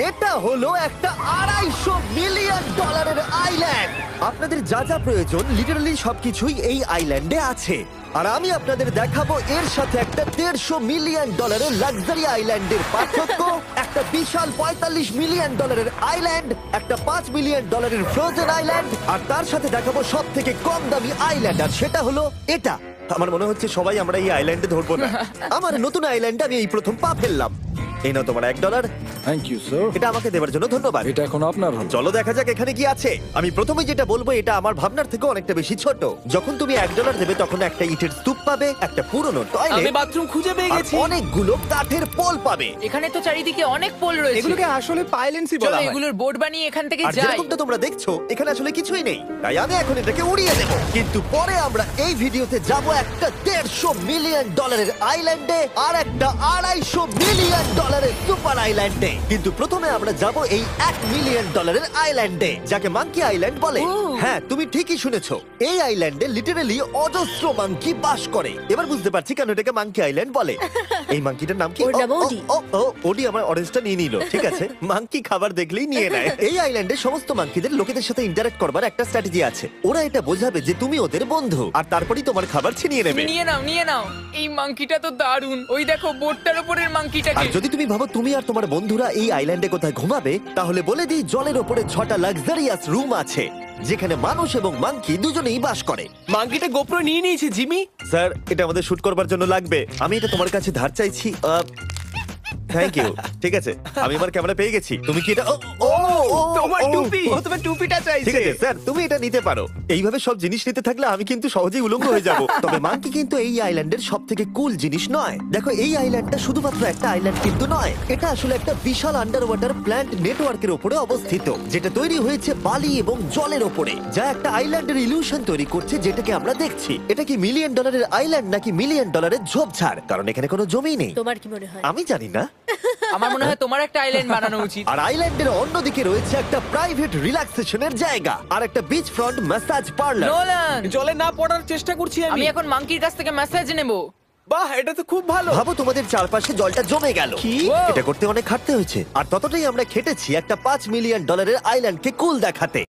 এটা হলো একটা $250 মিলিয়ন আইল্যান্ড। আপনাদের যা যা প্রয়োজন লিটারালি সবকিছুই এই আইল্যান্ডে আছে। আর আমি আপনাদের দেখাবো এর সাথে একটা $150 মিলিয়ন লাক্সারি আইল্যান্ডের পার্থক্য, একটা বিশাল $45 মিলিয়ন আইল্যান্ড, একটা $5 মিলিয়ন ফ্রোজেন আইল্যান্ড, আর তার সাথে দেখাবো সব থেকে কম দামি আইল্যান্ড, আর সেটা হলো এটা। আমার মনে হচ্ছে সবাই আমরা এই আইল্যান্ডে ধরবো না। আমার নতুন আইল্যান্ডে আমি এই প্রথম পা ফেললাম। এই নাও তোমার $1। Thank you sir. এটা আমাকে দেওয়ার জন্য ধন্যবাদ। এটা এখন আপনার হল। চলো দেখা যাক এখানে কি আছে। আমি প্রথমে যেটা বলবো এটা আমার ভাবনার থেকে অনেকটা বেশি ছোট। যখন তুমি $1 দেবে তখন একটা ইটের স্তূপ পাবে, একটা পুরনো আমি টয়লেট, বাথরুম খুঁজে পেয়ে আর গেছি। অনেকগুলো কাঠের পোল পাবে। এখানে তো চারিদিকে অনেক পোল রয়েছে। এগুলোকে আসলে পাইলেন্সি চলো বলা হয়। এগুলোর বোর্ড বানিয়ে এখান থেকে আর যাই। যেরকমটা তোমরা দেখছো এখানে আসলে কিছুই নেই, তাই আমি এখন এটাকে উড়িয়ে দেব। কিন্তু পরে আমরা এই ভিডিওতে যাব একটা $150 মিলিয়ন আইল্যান্ডে আর একটা $250 মিলিয়ন সুপার আইল্যান্ডে। কিন্তু প্রথমে আমরা যাব এই $1 মিলিয়ন আইল্যান্ডে, যাকে মাঙ্কি আইল্যান্ড বলে। হ্যাঁ, তুমি ঠিকই শুনেছো, এই আইল্যান্ডে লিটারালি অজস্র মাঙ্কি বাস করে। এবার বুঝতে পারছি কেন এটাকে মাঙ্কি আইল্যান্ড বলে। এই মাঙ্কিটার নাম কি? ওর নাম ওডি। ওডি আমার অরেঞ্জটা নিয়ে নিল। ঠিক আছে, মাঙ্কি খাবার দেখলেই নিয়ে নেয়। এই আইল্যান্ডে সমস্ত মাঙ্কিদের লোকেদের সাথে ইন্টারঅ্যাক্ট করবার একটা স্ট্র্যাটেজি আছে। ওরা এটা বোঝাবে যে তুমি ওদের বন্ধু, আর তারপরেই তোমার খাবার ছিনিয়ে নেবে। তুমি নিয়ে নাও। এই মাংকিটা তো দারুণ। ওই দেখো বোর্ডটার উপরের মাংকিটাকে। আর যদি তুমি ভাবো তুমি আর তোমার বন্ধুরা এই আইল্যান্ডে কোথায় ঘুমাবে, তাহলে বলে দিই জলের ওপরে 6টা লাক্সারিয়াস রুম আছে, যেখানে মানুষ এবং মাঙ্কি দুজনেই বাস করে। মাঙ্কিটা গোপ্রো নিয়ে নিয়েছে জিমি। স্যার, এটা আমাদের শুট করবার জন্য লাগবে। আমি এটা তোমার কাছে ধার চাইছি। Thank you. ঠিক আছে, আমি আমার ক্যামেরা পেয়ে গেছি। তুমি কি এটা? তোমার টুপি। ও তোমার টুপিটা ঠিক চাইছে। আছে স্যার, তুমি এটা নিতে পারো। এইভাবে সব জিনিস নিতে থাকলে আমি কিন্তু সহজেই উলঙ্গ হয়ে যাব। তবে মাঙ্কি কিন্তু এই আইল্যান্ডের সব থেকে কুল জিনিস নয়। দেখো, এই আইল্যান্ডটা শুধুমাত্র একটা আইল্যান্ড কিন্তু নয়, এটা আসলে একটা বিশাল আন্ডার ওয়াটার প্ল্যান্ট নেটওয়ার্কের উপরে অবস্থিত, যেটা তৈরি হয়েছে বালি এবং জলের উপরে, যা একটা আইল্যান্ডের ইলিউশন তৈরি করছে, যেটাকে আমরা দেখছি। এটা কি $1 মিলিয়ন আইল্যান্ড নাকি $1 মিলিয়ন ঝোপঝাড়? কারণ এখানে কোনো জমি নেই। তোমার কি মনে হয়? আমি জানি না। আমার মনে হয় তোমার একটা আইল্যান্ড বানানো উচিত। আর আইল্যান্ডের অন্যদিকে রয়েছে একটা প্রাইভেট রিল্যাক্সেশনের জায়গা আর একটা beach front massage parlour. Nolan, জলে না পড়ার চেষ্টা করছি আমি আমি। এখন মাংকির কাছ থেকে মেসেজ নেব। বাহ, এটা তো খুব ভালো। ভাবো তোমাদের চারপাশে জলটা জমে গেল। কি? এটা করতে অনেক খাটতে হয়েছে, আর ততটাই আমরা খেটেছি একটা $5 মিলিয়ন আইল্যান্ডকে কুল দেখাতে।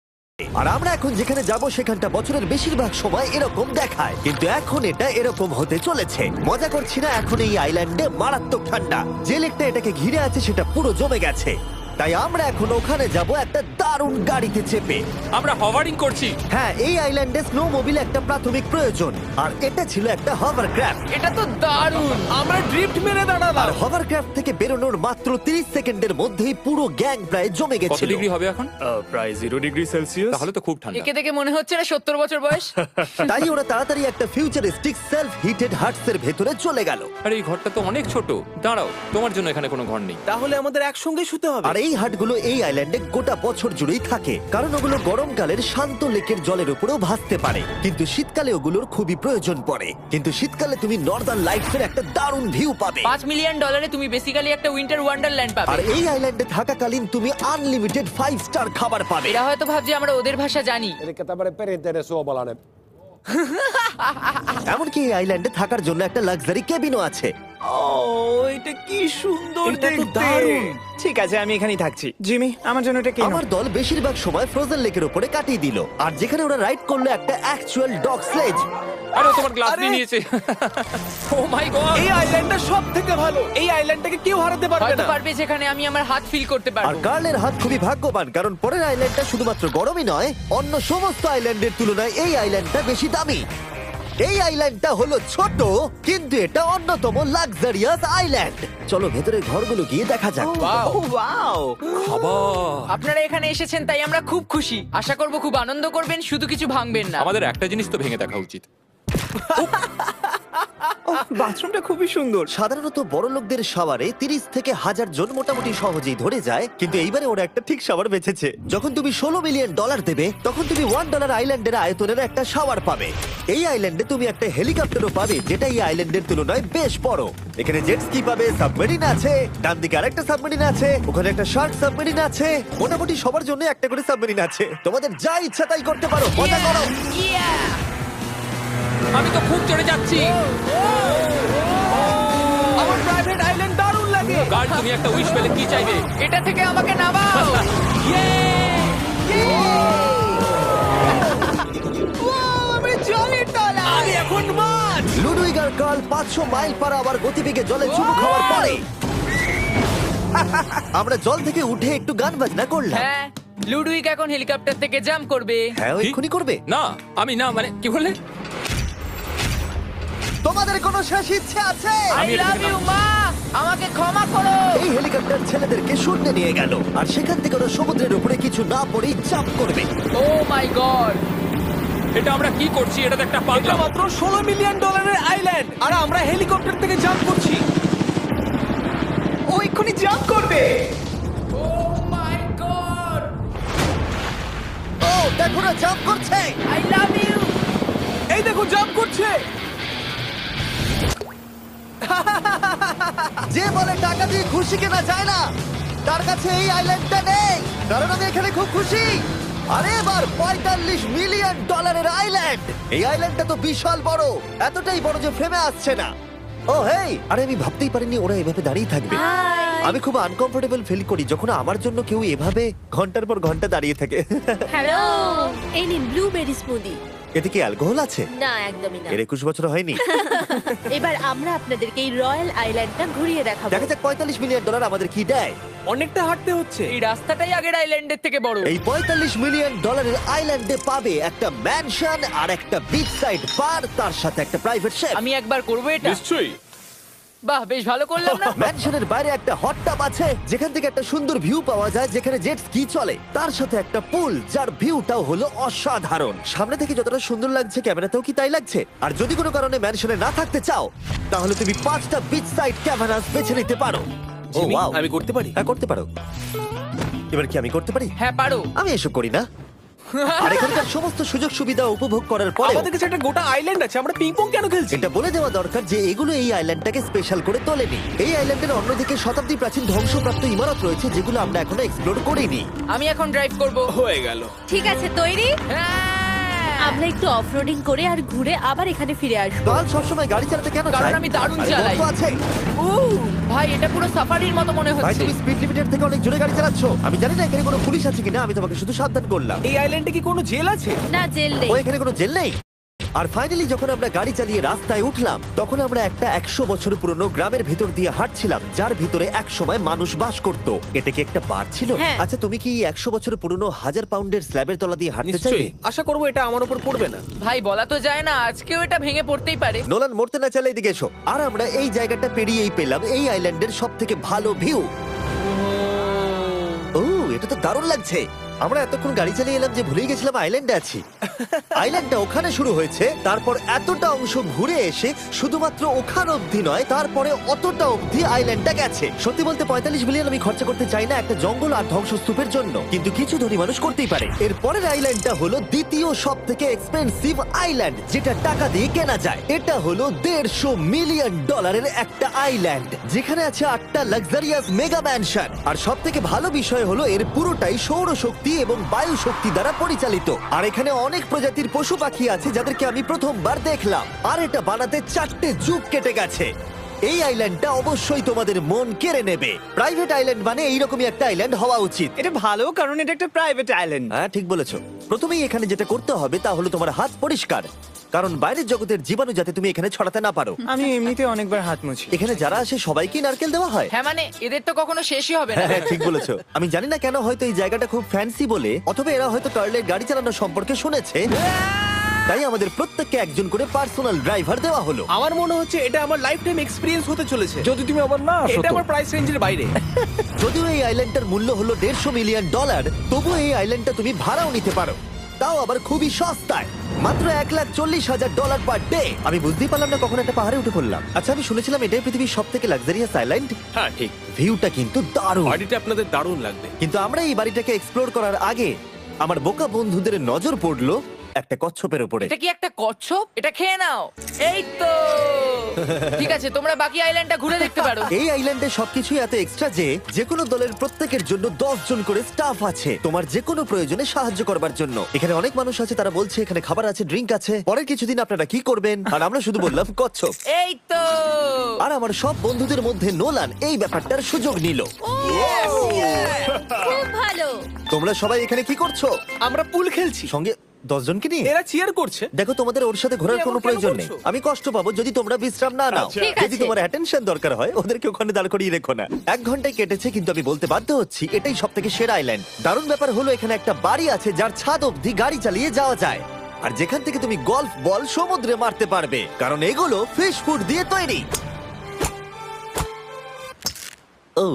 আর আমরা এখন যেখানে যাব সেখানটা বছরের বেশিরভাগ সময় এরকম দেখায়, কিন্তু এখন এটা এরকম হতে চলেছে। মজা করছি না, এখন এই আইল্যান্ডে মারাত্মক ঠান্ডা। যে লেকটা এটাকে ঘিরে আছে সেটা পুরো জমে গেছে, তাই আমরা এখন ওখানে যাব একটা দারুণ গাড়িতে চেপে। আমরা হভারিং করছি। হ্যাঁ, এই আইল্যান্ডে স্নো মোবিল একটা প্রাথমিক প্রয়োজন, আর এটা ছিল একটা হভারক্রাফট। এটা তো দারুণ। আমরা ড্রিফট মেরে আর দাঁড়ালাম। হভারক্রাফট থেকে বেরোনোর মাত্র 30 সেকেন্ডের মধ্যেই পুরো গ্যাং প্রায় জমে কত গেছিল। ডিগ্রি হবে এখন? প্রায় 0 ডিগ্রি সেলসিয়াস। তাহলে তো খুব ঠান্ডা। একে দেখে মনে হচ্ছে না 70 বছর বয়স। তাই ওরা তাড়াতাড়ি একটা ফিউচারিস্টিক সেলফ হিটেড হাটস এর ভেতরে চলে গেল। আরে এই ঘরটা তো অনেক ছোট। দাঁড়াও, তোমার জন্য এখানে কোনো ঘর নেই। তাহলে আমাদের একসঙ্গে শুতে হবে। আর এই হাটগুলো এই আইল্যান্ডে গোটা বছর জুড়েই থাকে, কারণ ওগুলো গরমকালের শান্ত লেকের জলের উপরেও ভাসতে পারে, কিন্তু শীতকালে ওগুলোর খুবই প্রয়োজন পড়ে। কিন্তু শীতকালে তুমি নর্দার্ন লাইটস এর একটা দারুণ ভিউ পাবে। $5 মিলিয়ন তুমি বেসিক্যালি একটা উইন্টার ওয়ান্ডারল্যান্ড আর পাবে। এই আইল্যান্ডে থাকাকালীন তুমি আনলিমিটেড 5 স্টার খাবার পাবে। এরা হয়তো ভাবছে আমরা ওদের ভাষা জানি। Elikkä tämmönen perinteinen suomalainen. এমনকি এই আইল্যান্ডে থাকার জন্য একটা লাক্সারি কেবিনও আছে। ও, এটা কি সুন্দর এটা তো দেখতে। দারুণ। ঠিক আছে, আমি এখানেই থাকছি। জিমি, আমার জন্য এটা কেন? আমার দল বেশিরভাগ সময় ফ্রোজেন লেকের উপরে কাটিয়ে দিল, আর যেখানে ওরা রাইড করলো একটা অ্যাকচুয়াল ডগ স্লেজ। আরে ও তোমার গ্লাস আরে! নিয়ে নিয়েছে। ও মাই গড! এই আইল্যান্ডটা সব থেকে ভালো। এই আইল্যান্ডটাকে কেউ হারাতে পারবে হয়তো না। পারবে, যেখানে আমি আমার হাত ফিল করতে আর পারবো। কার্লের হাত খুবই ভাগ্যবান, কারণ পরের আইল্যান্ডটা শুধুমাত্র গরমই নয়, অন্য সমস্ত আইল্যান্ডের তুলনায় এই আইল্যান্ডটা বেশি দামি। এই আইল্যান্ডটা হলো ছোট, কিন্তু এটা অন্যতম লাক্সারিয়াস আইল্যান্ড। চলো ভেতরে ঘরগুলো গিয়ে দেখা যাক। Wow! ও ওয়াও। খাবার। আপনারা এখানে এসেছেন তাই আমরা খুব খুশি। আশা করব খুব আনন্দ করবেন, শুধু কিছু ভাঙবেন না। আমাদের একটা জিনিস তো ভেঙে দেখা উচিত। বাথরুমটা খুবই সুন্দর। সাধারণত বড় লোকদের শাওয়ারে 30 থেকে 1000 জন মোটামুটি সহজেই ধরে যায়, কিন্তু এইবারে ওরা একটা ঠিক শাওয়ার বেঁচেছে। যখন তুমি $16 মিলিয়ন দেবে, তখন তুমি $1 আইল্যান্ডের আয়তনের একটা শাওয়ার পাবে। এই আইল্যান্ডে তুমি একটা হেলিকপ্টারও পাবে, যেটা এই আইল্যান্ডের তুলনায় বেশ বড়। এখানে জেট স্কি পাবে, সাবমেরিন আছে, ডান দিকে আরেকটা সাবমেরিন আছে, ওখানে একটা শার্ক সাবমেরিন আছে। মোটামুটি সবার জন্য একটা করে সাবমেরিন আছে। তোমাদের যা ইচ্ছা তাই করতে পারো, মজা করো। Yeah! আমি তো খুব চড়ে যাচ্ছি। আমার প্রাইভেট আইল্যান্ড দারুণ লাগে। কার্ল, তুমি একটা উইশ পেলে কি চাইবে? এটা থেকে আমাকে নামাও। আমি জলের তলায়। আমি এখন মাছ। লুডুইগ আর কার্ল 500 মাইল পার আওয়ার গতিবেগে জলে চুমু খাওয়ার পরে আমরা জল থেকে উঠে একটু গান বাজনা করলাম। হ্যাঁ, লুডুইক এখন হেলিকপ্টার থেকে জাম্প করবে। হ্যাঁ, ও এক্ষুনি করবে। না, আমি না, মানে কি বললে? তোমাদের কোনো শেষ ইচ্ছে আছে? আই লাভ ইউ মা, আমাকে ক্ষমা করো। এই হেলিকপ্টার ছেলেদেরকে শূন্যে নিয়ে গেল আর সেখান থেকে ওরা সমুদ্রের উপরে কিছু না পড়েই জাম্প করবে। ও মাই গড, এটা আমরা কি করছি? এটা তো একটা এটা পাগলাম। মাত্র $16 মিলিয়ন আইল্যান্ড আর আমরা হেলিকপ্টার থেকে জাম্প করছি। ও এক্ষুনি জাম্প করবে। ও মাই গড, ও দেখো না, জাম্প করছে। I love you. এই দেখো জাম্প করছে। যে বলে টাকা দিয়ে খুশি কেনা যায় না, তার কাছে এই আইল্যান্ডটা নেই। কারণ আমি এখানে খুব খুশি। আরে এবার $45 মিলিয়ন আইল্যান্ড। এই আইল্যান্ডটা তো বিশাল বড়, এতটাই বড় যে ফ্রেমে আসছে না। ও হেই, আরে আমি ভাবতেই পারিনি ওরা এভাবে দাঁড়িয়ে থাকবে। আমি খুব আনকমফোর্টেবল ফিল করি যখন আমার জন্য কেউ এভাবে ঘন্টার পর ঘন্টা দাঁড়িয়ে থাকে। হ্যালো, এই নিন ব্লুবেরি স্মুদি। এতে কি অ্যালকোহল আছে? না, একদমই না। এর 21 বছর হয়নি। এবার আমরা আপনাদেরকে এই রয়্যাল আইল্যান্ডটা ঘুরিয়ে দেখাবো। দেখা যাক $45 মিলিয়ন আমাদের কি দেয়। অনেকটা হাঁটতে হচ্ছে। এই রাস্তাটাই আগের আইল্যান্ডের থেকে বড়। এই $45 মিলিয়ন আইল্যান্ডে পাবে একটা ম্যানশন আর একটা বিচ সাইড বার, তার সাথে একটা প্রাইভেট শেফ। আমি একবার করবো এটা। নিশ্চয়ই। বাহ, বেশ ভালো করলাম না? ম্যানশনের বাইরে একটা হট টাব আছে যেখান থেকে একটা সুন্দর ভিউ পাওয়া যায়, যেখানে জেট স্কি চলে। তার সাথে একটা পুল যার ভিউটাও হলো অসাধারণ। সামনে থেকে যতটা সুন্দর লাগছে ক্যামেরাতেও কি তাই লাগছে। আর যদি কোনো কারণে ম্যানশনে না থাকতে চাও তাহলে তুমি 5টা বিচ সাইড ক্যামেরাস বেছে নিতে পারো। ও জিমি, ওয়াও, আমি করতে পারি? হ্যাঁ, করতে পারো। এবার কি আমি করতে পারি? হ্যাঁ পারো। আমি এসব করি না। আর এখানকার সমস্ত সুযোগ সুবিধা উপভোগ করার পরে আমাদের কাছে একটা গোটা আইল্যান্ড আছে, আমরা পিং পং কেন খেলছি? এটা বলে দেওয়া দরকার যে এগুলো এই আইল্যান্ডটাকে স্পেশাল করে তোলেনি। এই আইল্যান্ডের অন্যদিকে শতাব্দী প্রাচীন ধ্বংসপ্রাপ্ত ইমারত রয়েছে যেগুলো আমরা এখনো এক্সপ্লোর করিনি। আমি এখন ড্রাইভ করব। হয়ে গেল। ঠিক আছে, তৈরি? হ্যাঁ। আমরা একটু অফরোডিং করে আর ঘুরে আবার এখানে ফিরে আসবো। কাল সবসময় গাড়ি চালাতে কেন কারণ চায়? আমি দারুণ আরে, চালাই। গল্প আছে। ভাই, এটা পুরো সাফারির মতো মনে ভাই, হচ্ছে। তুমি স্পিড লিমিটের থেকে অনেক জোরে গাড়ি চালাচ্ছ। আমি জানি না এখানে কোনো পুলিশ আছে কিনা, আমি তোমাকে শুধু সাবধান করলাম। এই আইল্যান্ডে কি কোনো জেল আছে? না, জেল নেই। ও, এখানে কোনো জেল নেই। আর ফাইনালি যখন আমরা গাড়ি চালিয়ে রাস্তায় উঠলাম তখন আমরা একটা 100 বছর পুরনো গ্রামের ভিতর দিয়ে হাঁটছিলাম যার ভিতরে এক সময় মানুষ বাস করত। এটা কি একটা বার ছিল? হ্যাঁ। আচ্ছা, তুমি কি 100 বছর পুরনো 1000 পাউন্ডের স্ল্যাবের তলা দিয়ে হাঁটতে চাইবে? নিশ্চয়ই। আশা করবো এটা আমার উপর পড়বে না। ভাই, বলা তো যায় না, আজকেও এটা ভেঙে পড়তেই পারে। নোলান, মরতে না চাইলে এদিকে এসো। আর আমরা এই জায়গাটা পেরিয়েই পেলাম এই আইল্যান্ডের সব থেকে ভালো ভিউ। ও, এটা তো দারুণ লাগছে। আমরা এতক্ষণ গাড়ি চালিয়ে এলাম যে ভুলেই গেছিলাম আইল্যান্ডে আছি। আইল্যান্ডটা ওখানে শুরু হয়েছে, তারপর এতটা অংশ ঘুরে এসে শুধুমাত্র ওখান অবধি নয়, তারপরে অতটা অবধি আইল্যান্ডটা গেছে। সত্যি বলতে 45 মিলিয়ন আমি খরচা করতে চাই না একটা জঙ্গল আর ধ্বংসস্তূপের জন্য, কিন্তু কিছু ধনী মানুষ করতেই পারে। এর পরের আইল্যান্ডটা হলো দ্বিতীয় সব থেকে এক্সপেন্সিভ আইল্যান্ড, যেটা টাকা দিয়ে কেনা যায়। এটা হলো $150 মিলিয়ন একটা আইল্যান্ড যেখানে আছে 8টা লাক্সারিয়াস মেগা ম্যানশন। আর সব থেকে ভালো বিষয় হলো এর পুরোটাই সৌরশক্তি এবং বায়ু শক্তি দ্বারা পরিচালিত। আর এখানে অনেক প্রজাতির পশু পাখি আছে যাদেরকে আমি প্রথমবার দেখলাম। আর এটা বানাতে 4টে যুগ কেটে গেছে। এই আইল্যান্ডটা অবশ্যই তোমাদের মন কেড়ে নেবে। প্রাইভেট আইল্যান্ড মানে এইরকমই একটা আইল্যান্ড হওয়া উচিত। এটা ভালো, কারণ এটা একটা প্রাইভেট আইল্যান্ড। হ্যাঁ, ঠিক বলেছো। প্রথমেই এখানে যেটা করতে হবে তা হলো তোমার হাত পরিষ্কার, কারণ বাইরের জগতের জীবাণু যাতে তুমি এখানে ছড়াতে না পারো। আমি এমনিতে অনেকবার হাত মুছি। এখানে যারা আসে সবাইকেই নারকেল দেওয়া হয়। হ্যাঁ, মানে এদের তো কখনো শেষই হবে না। হ্যাঁ, ঠিক বলেছো। আমি জানি না কেন, হয়তো এই জায়গাটা খুব ফ্যান্সি বলে, অথবা এরা হয়তো কার্লের গাড়ি চালানো সম্পর্কে শুনেছে, তাই আমাদের প্রত্যেককে একজন করে পার্সোনাল ড্রাইভার দেওয়া হলো। আমার মনে হচ্ছে এটা আমার লাইফ টাইম এক্সপেরিয়েন্স হতে চলেছে। যদি তুমি আবার না আসো এটা তো। আমার প্রাইস রেঞ্জের বাইরে। যদিও এই আইল্যান্ডটার মূল্য হলো $150 মিলিয়ন, তবুও এই আইল্যান্ডটা তুমি ভাড়াও নিতে পারো, তাও আবার খুবই সস্তায়, মাত্র $1,40,000 পার ডে। আমি বুঝতেই পারলাম না কখন একটা পাহাড়ে উঠে পড়লাম। আচ্ছা, আমি শুনেছিলাম এটাই পৃথিবীর সব থেকে লাক্সারিয়াস আইল্যান্ড। হ্যাঁ, ঠিক। ভিউটা কিন্তু দারুণ। বাড়িটা আপনাদের দারুণ লাগবে। কিন্তু আমরা এই বাড়িটাকে এক্সপ্লোর করার আগে আমার বোকা বন্ধুদের নজর পড়লো একটা কচ্ছপের উপরে। এটা কি একটা কচ্ছপ? এটা খেয়ে নাও। এই তো ঠিক আছে, তোমরা বাকি আইল্যান্ডটা ঘুরে দেখতে পারো। এই আইল্যান্ডে সবকিছুই এত এক্সট্রা যে কোনো দলের প্রত্যেকের জন্য 10 জন করে স্টাফ আছে তোমার যে কোনো প্রয়োজনে সাহায্য করবার জন্য। এখানে অনেক মানুষ আছে, তারা বলছে এখানে খাবার আছে, ড্রিঙ্ক আছে, পরের কিছুদিন আপনারা কি করবেন, আর আমরা শুধু বললাম কচ্ছপ। এই তো আর আমার সব বন্ধুদের মধ্যে নোলান এই ব্যাপারটার সুযোগ নিল। খুব ভালো। তোমরা সবাই এখানে কি করছো? আমরা পুল খেলছি, সঙ্গে 10 জনকে নিয়ে? এরা চিয়ার করছে। দেখো, তোমাদের ওর সাথে ঘোরার তুমি কোনো এমন কেন প্রয়োজন নেই। করছো? আমি কষ্ট পাবো যদি তোমরা বিশ্রাম না নাও। ঠিক যদি আছে। তোমার অ্যাটেনশন দরকার হয়, ওদেরকে ওখানে দাঁড় করিয়ে রেখো না। 1 ঘন্টায় কেটেছে, কিন্তু আমি বলতে বাধ্য হচ্ছি এটাই সব থেকে সেরা আইল্যান্ড। দারুণ ব্যাপার হলো এখানে একটা বাড়ি আছে যার ছাদ অবধি গাড়ি চালিয়ে যাওয়া যায়, আর যেখান থেকে তুমি গলফ বল সমুদ্রে মারতে পারবে, কারণ এগুলো ফিশ ফুড দিয়ে তৈরি। ও,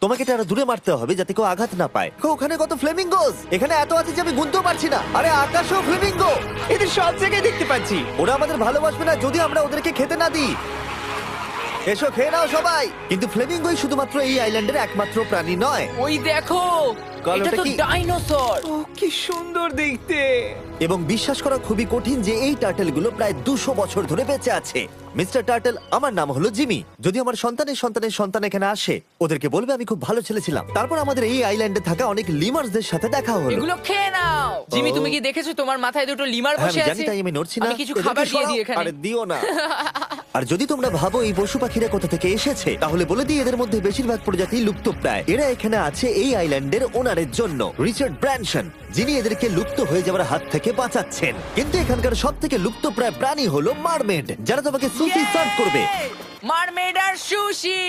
তোমাকে এটা আরো দূরে মারতে হবে যাতে কেউ আঘাত না পায়। ওখানে কত ফ্লেমিঙ্গোস! এখানে এত আছে যে আমি গুনতেও পারছি না। আরে আকাশও ফ্লেমিঙ্গো! এদের সব জায়গায় দেখতে পাচ্ছি। ওরা আমাদের ভালোবাসবে না যদি আমরা ওদেরকে খেতে না দিই। এসো, খেয়ে নাও সবাই। কিন্তু ফ্লেমিঙ্গোই শুধুমাত্র এই আইল্যান্ডের একমাত্র প্রাণী নয়। ওই দেখো, কাল এটা ওটা তো কি? ডাইনোসর। ও কি সুন্দর দেখতে। এবং বিশ্বাস করা খুবই কঠিন যে এই টার্টেলগুলো প্রায় 200 বছর ধরে বেঁচে আছে। মিস্টার টার্টেল, আমার নাম হলো জিমি। যদি আমার সন্তানের সন্তানের সন্তান এখানে আসে, ওদেরকে বলবে আমি খুব ভালো ছেলে ছিলাম। তারপর আমাদের এই আইল্যান্ডে থাকা অনেক লিমার্সদের সাথে দেখা হলো। এগুলো খেয়ে নাও। জিমি, তুমি কি দেখেছো তোমার মাথায় দুটো লিমার হ্যাঁ, বসে আমি জানি, আছে? তাই আমি নড়ছি না। আমি কিছু এদেরকে খাবার দিয়ে সরাও। দিই এখানে। আরে দিও না। আর যদি তোমরা ভাবো এই পশু পাখিরা কোথা থেকে এসেছে, তাহলে বলে দিই এদের মধ্যে বেশিরভাগ প্রজাতি লুপ্তপ্রায়। এরা এখানে আছে এই আইল্যান্ডের ওনারের জন্য, রিচার্ড ব্র্যানসন, যিনি এদেরকে লুপ্ত হয়ে যাওয়ার হাত থেকে বাঁচাচ্ছেন। কিন্তু এখানকার সব থেকে লুপ্তপ্রায় প্রাণী হলো মারমেড, যারা তোমাকে সুশি সার্ভ করবে। মারমেড আর সুশি।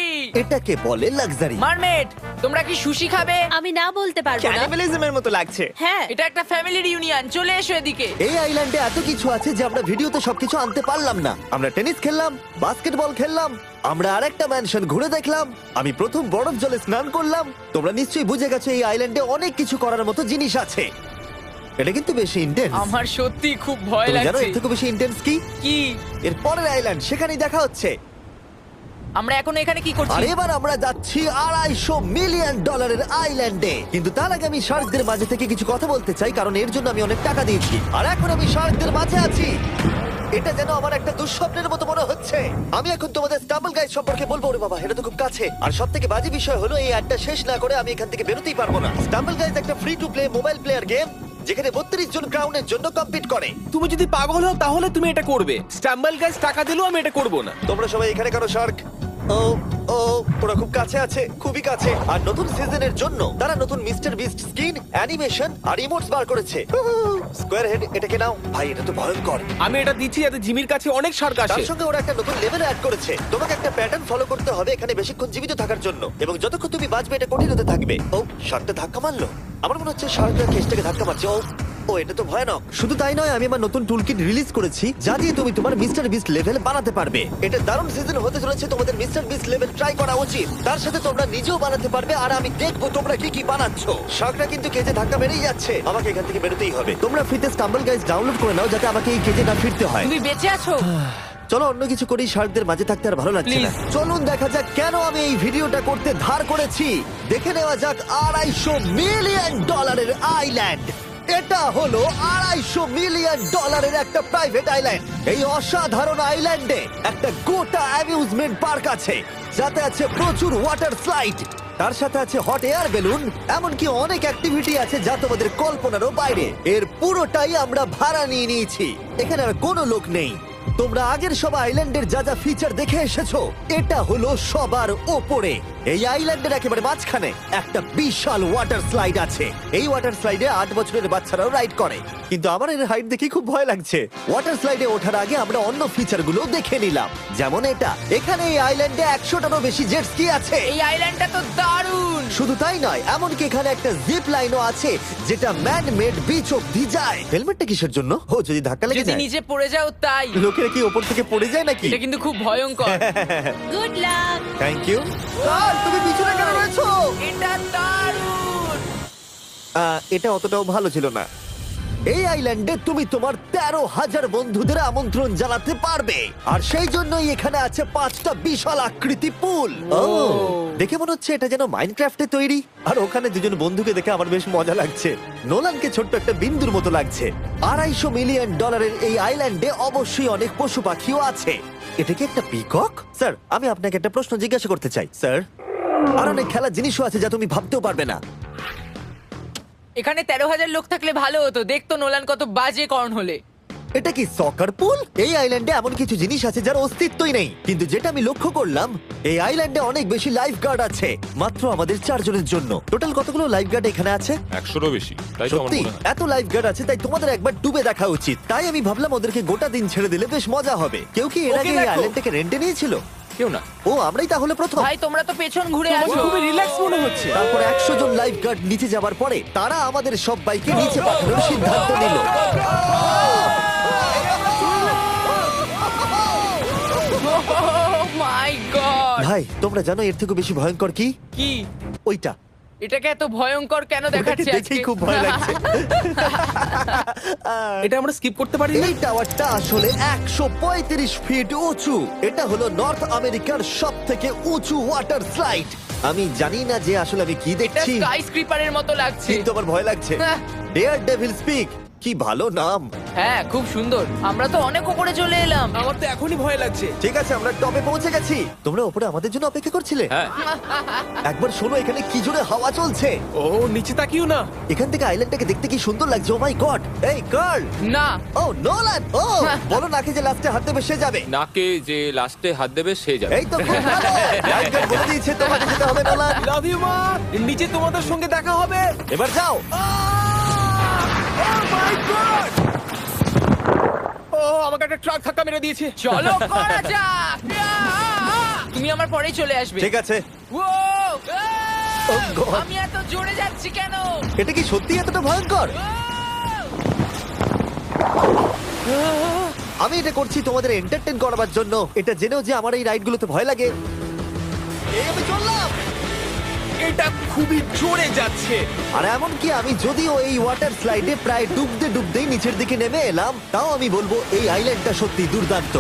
এটাকে বলে লাক্সারি। মারমেড, তোমরা কি সুশি খাবে? আমি না বলতে পারবো না। ক্যানিবালিজমের মতো লাগছে। হ্যাঁ, এটা একটা ফ্যামিলি রিউনিয়ন, চলে এসো এদিকে। এই আইল্যান্ডে এত কিছু আছে যে আমরা ভিডিওতে সবকিছু আনতে পারলাম না। আমরা টেনিস খেললাম, বাস্কেটবল খেললাম, আমরা আরেকটা ম্যানশন ঘুরে দেখলাম, আমি প্রথম বরফ জলে স্নান করলাম। তোমরা নিশ্চয়ই বুঝে গেছো এই আইল্যান্ডে অনেক কিছু করার মতো জিনিস আছে। এটা কিন্তু বেশি ইন্টেন্স। আমার সত্যি খুব ভয় তুমি জানো লাগছে। এর থেকে বেশি ইন্টেন্স কি? কি? এর পরের আইল্যান্ড, সেখানেই দেখা হচ্ছে। আমরা এখন এখানে কি আর করছি? এবার আমরা যাচ্ছি $250 মিলিয়ন আইল্যান্ডে। কিন্তু তার আগে আমি শার্কদের মাঝে থেকে কিছু কথা বলতে চাই, কারণ এর জন্য আমি অনেক টাকা দিয়েছি। আর এখন আমি শার্কদের মাঝে আছি। এটা যেন আমার একটা দুঃস্বপ্নের মতো মনে হচ্ছে। আমি এখন তোমাদের স্টাম্বল গাইড সম্পর্কে বলবো। ওরে বাবা, এটা তো খুব কাছে। আর সব থেকে বাজে বিষয় হলো এই অ্যাডটা শেষ না করে আমি এখান থেকে বেরোতেই পারবো না। স্টাম্বল গাইজ একটা free to play mobile player game, যেখানে 32 জন ক্রাউনের জন্য কম্পিট করে। তুমি যদি পাগল হও তাহলে তুমি এটা করবে। স্টাম্বল গাইজ টাকা দিলেও আমি এটা করব না। তোমরা সবাই এখানে কেন শার্ক? ও ও, ওরা খুব কাছে আছে, খুবই কাছে। আর নতুন সিজনের জন্য তারা নতুন মিস্টার বিস্ট স্কিন, অ্যানিমেশন আর ইমোটস বার করেছে। স্কোয়ার হেড, এটাকে নাও ভাই, এটা তো ভয়ঙ্কর। আমি এটা দিচ্ছি যাতে জিমির কাছে অনেক শার্ক আসে। তার সঙ্গে ওরা একটা নতুন লেভেল অ্যাড করেছে। তোমাকে একটা প্যাটার্ন ফলো করতে হবে এখানে বেশিক্ষণ জীবিত থাকার জন্য, এবং যতক্ষণ তুমি বাঁচবে এটা কঠিন হতে থাকবে। ও, শার্কটা ধাক্কা মারলো। আমার মনে হচ্ছে শার্কটা কেসটাকে ধাক্কা মারছে। ও, এটা তো ভয়ানক। শুধু তাই নয়, আমি আমার নতুন টুলকিট রিলিজ করেছি যা দিয়ে তুমি তোমার মিস্টার বিস্ট লেভেল বানাতে পারবে। এটা দারুণ সিজন হতে চলেছে, তোমাদের মিস্টার বিস্ট লেভেল ট্রাই করা উচিত। তার সাথে তোমরা নিজেও বানাতে পারবে, আর আমি দেখবো তোমরা কি কি বানাচ্ছো। শার্কটা কিন্তু কেজে ধাক্কা মেরেই যাচ্ছে, আমাকে এখান থেকে বেরোতেই হবে। তোমরা ফ্রিতে স্টাম্বল গাইজ ডাউনলোড করে নাও যাতে আমাকে এই কেজে না ফিরতে হয়। তুমি বেঁচে আছো? চলো অন্য কিছু করি, শার্কদের মাঝে থাকতে আর ভালো লাগছে না। Please. চলুন দেখা যাক কেন আমি এই ভিডিওটা করতে ধার করেছি। দেখে নেওয়া যাক $250 মিলিয়ন আইল্যান্ড। এটা হলো $250 মিলিয়ন একটা প্রাইভেট আইল্যান্ড। এই অসাধারণ আইল্যান্ডে একটা গোটা অ্যামিউজমেন্ট পার্ক আছে, যাতে আছে প্রচুর ওয়াটার স্লাইড, তার সাথে আছে হট এয়ার বেলুন, এমনকি অনেক অ্যাক্টিভিটি আছে যা তোমাদের কল্পনারও বাইরে। এর পুরোটাই আমরা ভাড়া নিয়ে নিয়েছি। এখানে আর কোনো লোক নেই। তোমরা আগের সব আইল্যান্ডের যা যা ফিচার দেখে এসেছো, এটা হলো সবার ওপরে। এই আইল্যান্ডের একেবারে মাঝখানে একটা বিশাল ওয়াটার স্লাইড আছে। এই ওয়াটার স্লাইডে 8 বছরের বাচ্চারাও রাইড করে, কিন্তু আমার এর হাইট দেখে খুব ভয় লাগছে। ওয়াটার স্লাইডে ওঠার আগে আমরা অন্য ফিচারগুলো দেখে নিলাম, যেমন এটা। এখানে এই আইল্যান্ডে 100টারও বেশি জেট স্কি আছে। এই আইল্যান্ডটা তো দারুণ। শুধু তাই নয়, এমনকি এখানে একটা জিপ লাইনও আছে যেটা ম্যান মেড বিচ অব্দি যায়। হেলমেটটা কিসের জন্য? ও, যদি ধাক্কা লেগে যদি যায়। নিচে পড়ে যাও তাই। লোকেরা কি ওপর থেকে পড়ে যায় নাকি? এটা কিন্তু খুব ভয়ঙ্কর। Good luck. Thank you. তুমি পিছনে কেন রয়েছো? এটা দারুণ। এটা অতটাও ভালো ছিল না। এই আইল্যান্ডে তুমি তোমার 13,000 বন্ধুদের আমন্ত্রণ জানাতে পারবে। আর সেই জন্যই এখানে আছে 5টা বিশাল আকৃতি পুল। ও দেখে মনে হচ্ছে এটা যেন মাইনক্রাফটে তৈরি। আর ওখানে দুজন বন্ধুকে দেখে আমার বেশ মজা লাগছে। নোলানকে ছোট্ট একটা বিন্দুর মতো লাগছে। $250 মিলিয়ন এই আইল্যান্ডে অবশ্যই অনেক পশু পাখিও আছে। এটা কি একটা পিকক? স্যার, আমি আপনাকে একটা প্রশ্ন জিজ্ঞাসা করতে চাই স্যার। আর অনেক খেলার জিনিসও আছে যা তুমি ভাবতেও পারবে না। এখানে 13,000 লোক থাকলে ভালো হতো, দেখতো নোলান কত বাজে কর্ন হলে। এটা কি সকার পুল? এই আইল্যান্ডে এমন কিছু জিনিস আছে যার অস্তিত্বই নেই। কিন্তু যেটা আমি লক্ষ্য করলাম, এই আইল্যান্ডে অনেক বেশি লাইফ গার্ড আছে মাত্র আমাদের 4 জনের জন্য। টোটাল কতগুলো লাইফ গার্ড এখানে আছে? 100-রও বেশি, তাই তো আমার সত্যি মনে হয়। এত লাইফ গার্ড আছে, তাই তোমাদের একবার ডুবে দেখা উচিত। তাই আমি ভাবলাম ওদেরকে গোটা দিন ছেড়ে দিলে বেশ মজা হবে। কেউ কি এর আগে এই আইল্যান্ডটাকে রেন্টে নিয়েছিল? কেউ না। ও, আমরাই তাহলে প্রথম। ভাই তোমরা তো পেছন ঘুরে আছো। খুবই রিল্যাক্স মনে হচ্ছে। তারপর 100 জন লাইফ গার্ড নিচে যাবার পরে তারা আমাদের সবাইকে নিচে পাঠানোর সিদ্ধান্ত নিল। মাই গড! ভাই, তোমরা জানো এর থেকে বেশি ভয়ঙ্কর কি? কি? ওইটা। এটাকে এত ভয়ঙ্কর কেন ওটাকে দেখাচ্ছে আজকে? দেখেই খুব ভয় লাগছে। এটা আমরা স্কিপ করতে পারি না? এই টাওয়ারটা আসলে 135 ফিট উঁচু। এটা হলো নর্থ আমেরিকার সবথেকে উঁচু ওয়াটার স্লাইড। আমি জানি না যে আসলে আমি কি এটা দেখছি, স্কাই স্ক্রিপারের মতো লাগছে। কিন্তু আমার ভয় লাগছে। হ্যাঁ। ডেয়ার ডেভিল স্পিক, কি ভালো নাম। হ্যাঁ, খুব সুন্দর। আমরা তো অনেক উপরে চলে এলাম। আমার তো এখনই ভয় লাগছে। ঠিক আছে, আমরা টপে পৌঁছে গেছি। তোমরা উপরে আমাদের জন্য অপেক্ষা করছিলে? হ্যাঁ, একবার শোনো, এখানে কি জোরে হাওয়া চলছে। ও নিচে তাকিও না। এখান থেকে আইল্যান্ডটাকে দেখতে কি সুন্দর লাগছে। ও মাই গড! এই গার্ল! না, ও নোলান! ও বলো নাকি যে লাস্টে হাত দেবে সে যাবে। নাকে যে লাস্টে হাত দেবে সে যাবে। এই তো খুব ভালো। লাইফগার্ড বলে দিয়েছে তোমাকে যেতে হবে নোলান। লাভ ইউ মা। নিচে তোমাদের সঙ্গে দেখা হবে। এবার যাও। ও আমাকে একটা ট্রাক ধাক্কা মেরে দিয়েছে। চলো করা যাক। তুমি আমার পরেই চলে আসবে। ঠিক আছে। ও, Oh God! আমি এত জোরে যাচ্ছি কেন? এটা কি সত্যি এতটা ভয়ঙ্কর? আমি এটা করছি তোমাদের এন্টারটেইন করার জন্য। এটা জেনেও যে আমার এই রাইডগুলোতে ভয় লাগে। এই আমি চললাম। এটা খুবই জোরে যাচ্ছে। আর এমনকি আমি যদিও এই ওয়াটার স্লাইডে প্রায় ডুবতেই নিচের দিকে নেমে এলাম, তাও আমি বলবো এই আইল্যান্ডটা সত্যি দুর্দান্ত।